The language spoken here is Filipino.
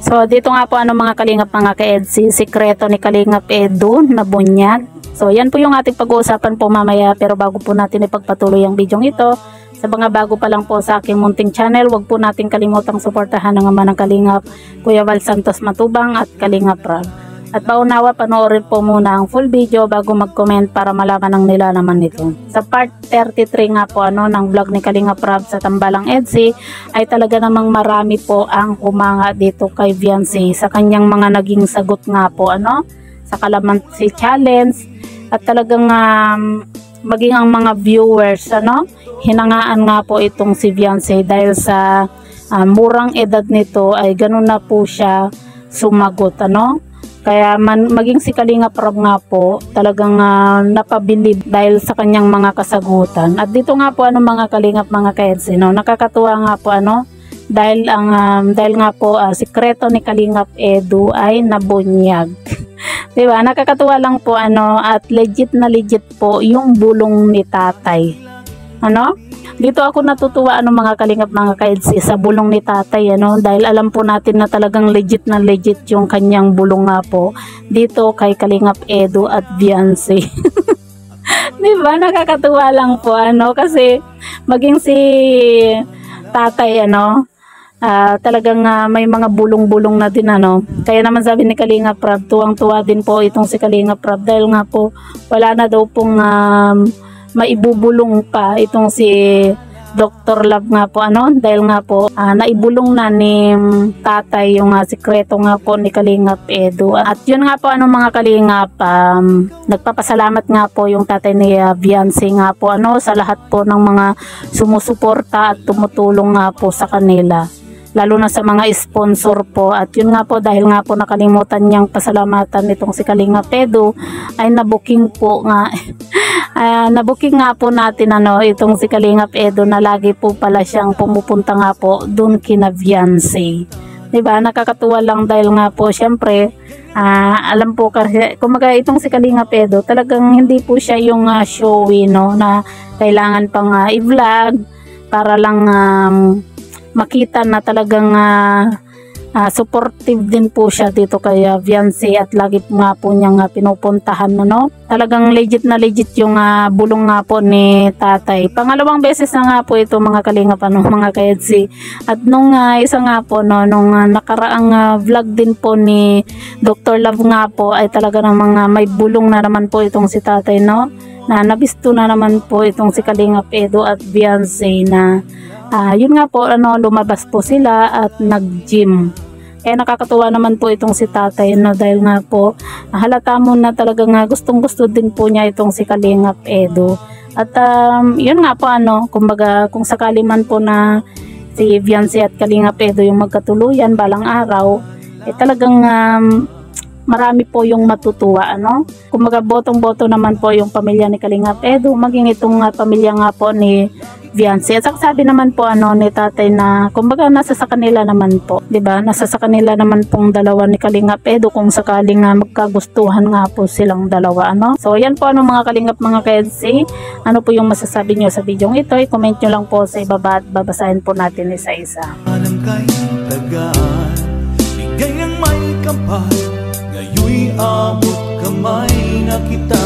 So dito nga po mga kalingap mga ka-EDSI, sikreto ni Kalingap Edu na bunyag. So yan po yung ating pag-uusapan po mamaya, pero bago po natin ipagpatuloy ang video ito, sa mga bago pa lang po sa aking munting channel, wag po natin kalimutang suportahan ang ama ng Kalingap, Kuya Val Santos Matubang at Kalingap Rab. At paunawa, panoorin po muna ang full video bago mag-comment para malaman ang nilalaman nito. Sa part 33 nga po ng vlog ni Kalingap Rab sa Tambalang EDSI, ay talaga namang marami po ang humanga dito kay Viancy sa kanyang mga naging sagot nga po sa Kalamansi Challenge, at talagang maging ang mga viewers hinangaan nga po itong si Viancy dahil sa murang edad nito ay ganun na po siya sumagot Kaya maging si Kalingap Rab nga po talagang napabilib dahil sa kanyang mga kasagutan. At dito nga po mga Kalingap mga ka-EDSI, nakakatuwa nga po dahil nga po sikreto ni Kalingap Edu ay nabunyag. Diba? Nakakatuwa lang po at legit na legit po yung bulong ni tatay. Dito ako natutuwa mga Kalingap mga ka-EDSI sa bulong ni tatay dahil alam po natin na talagang legit na legit yung kanyang bulong nga po dito kay Kalingap Edu at Viancy. Diba? Nakakatuwa lang po kasi maging si tatay talagang may mga bulong-bulong na din Kaya naman sabi ni Kalingap Rab, tuwang-tuwa din po itong si Kalingap Rab dahil nga po wala na daw pong maibubulong pa itong si Dr. Love nga po dahil nga po naibulong na ni tatay yung sikreto nga po ni Kalingap Edu. At yun nga po mga Kalingap, nagpapasalamat nga po yung tatay ni Viancy nga po sa lahat po ng mga sumusuporta at tumutulong nga po sa kanila, lalo na sa mga sponsor po. At yun nga po, dahil nga po nakalimutan niyang pasalamatan itong si Kalingap Edu, ay nabuking po nga nabuking nga po natin itong si Kalingap Edu na lagi po pala siyang pumupunta nga po dun kina Viancy. Diba? Nakakatuwa lang dahil nga po syempre alam po kasi kumaga itong si Kalingap Edu talagang hindi po siya yung showy na kailangan pang i-vlog para lang makita na talagang supportive din po siya dito kay Viancy at lagi nga po niyang pinupuntahan Talagang legit na legit yung bulong nga po ni tatay. Pangalawang beses na nga po ito mga Kalingap mga ka-EDSI. At nung isa nga po nung nakaraang vlog din po ni Dr. Love nga po ay talaga namang may bulong na naman po itong si tatay na nabisto na naman po itong si Kalingap Edu at Viancy na yun nga po lumabas po sila at nag-gym. Kaya nakakatuwa naman po itong si tatay dahil nga po halata mo na talagang gustong gusto din po niya itong si Kalingap Edu. At yun nga po kumbaga kung sakali man po na si Viancy at Kalingap Edu yung magkatuluyan balang araw, talagang marami po yung matutuwa kumbaga botong-boto naman po yung pamilya ni Kalingap Edu, maging itong pamilya nga po ni Viancy. At sabi naman po ni tatay na kumbaga nasa sa kanila naman po, 'di ba? Nasa sa kanila naman pong dalawa ni Kalingap Edu kung sakaling magkagustuhan nga po silang dalawa So yan po mga Kalingap mga ka-EDSI. Ano po yung masasabi niyo sa video ito? I-comment niyo lang po sa ibaba at babasahin po natin isa-isa. Alam kay tagaan, bigay ng may kapal, ngayoy abot kamay na kita